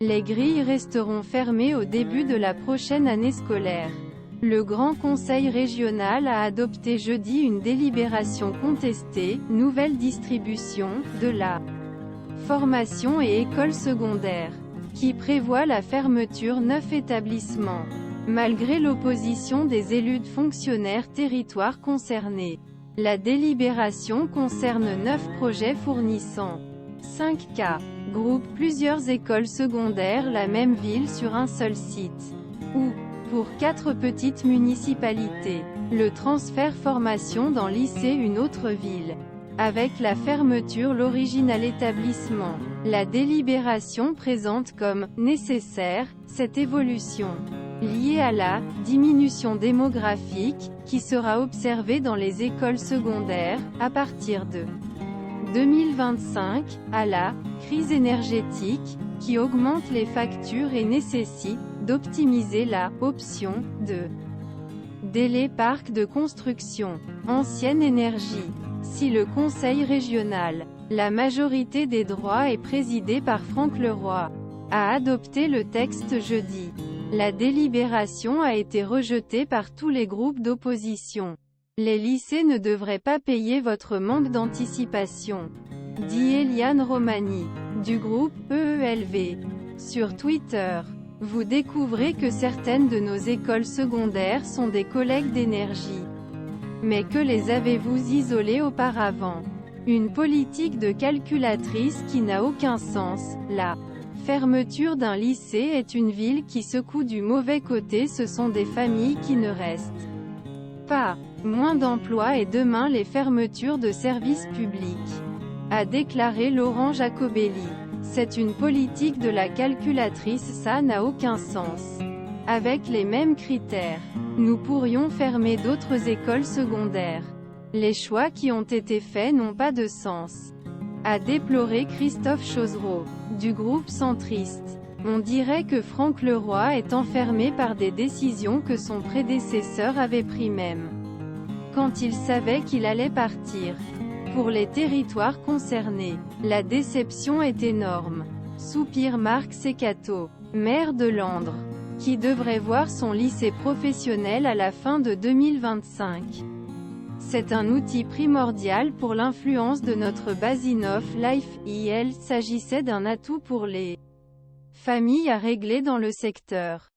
Les grilles resteront fermées au début de la prochaine année scolaire. Le Grand Conseil régional a adopté jeudi une délibération contestée, nouvelle distribution, de la formation et école secondaire, qui prévoit la fermeture 9 établissements. Malgré l'opposition des élus de fonctionnaires territoires concernés. La délibération concerne 9 projets fournissant 5 cas. Groupe plusieurs écoles secondaires la même ville sur un seul site. Ou, pour 4 petites municipalités, le transfert formation dans lycée une autre ville. Avec la fermeture l'original établissement. La délibération présente comme « nécessaire » cette évolution, liée à la « diminution démographique » qui sera observée dans les écoles secondaires, à partir de 2025, à la « crise énergétique » qui augmente les factures et nécessite d'optimiser la « option » de délai parc de construction. Ancienne énergie. Si le Conseil régional, la majorité des droits est présidée par Franck Leroy, a adopté le texte jeudi, la délibération a été rejetée par tous les groupes d'opposition. Les lycées ne devraient pas payer votre manque d'anticipation, dit Eliane Romani, du groupe EELV. Sur Twitter, vous découvrez que certaines de nos écoles secondaires sont des collègues d'énergie. Mais que les avez-vous isolés auparavant? Une politique de calculatrice qui n'a aucun sens. La fermeture d'un lycée est une ville qui secoue du mauvais côté, ce sont des familles qui ne restent pas. Moins d'emplois et demain les fermetures de services publics, a déclaré Laurent Jacobelli. C'est une politique de la calculatrice, ça n'a aucun sens. Avec les mêmes critères, nous pourrions fermer d'autres écoles secondaires. Les choix qui ont été faits n'ont pas de sens, a déploré Christophe Chauzereau, du groupe centriste. On dirait que Franck Leroy est enfermé par des décisions que son prédécesseur avait prises même quand il savait qu'il allait partir. Pour les territoires concernés, la déception est énorme, soupire Marc Secato, maire de Landres, qui devrait voir son lycée professionnel à la fin de 2025. C'est un outil primordial pour l'influence de notre Basinov Life. Il s'agissait d'un atout pour les familles à régler dans le secteur.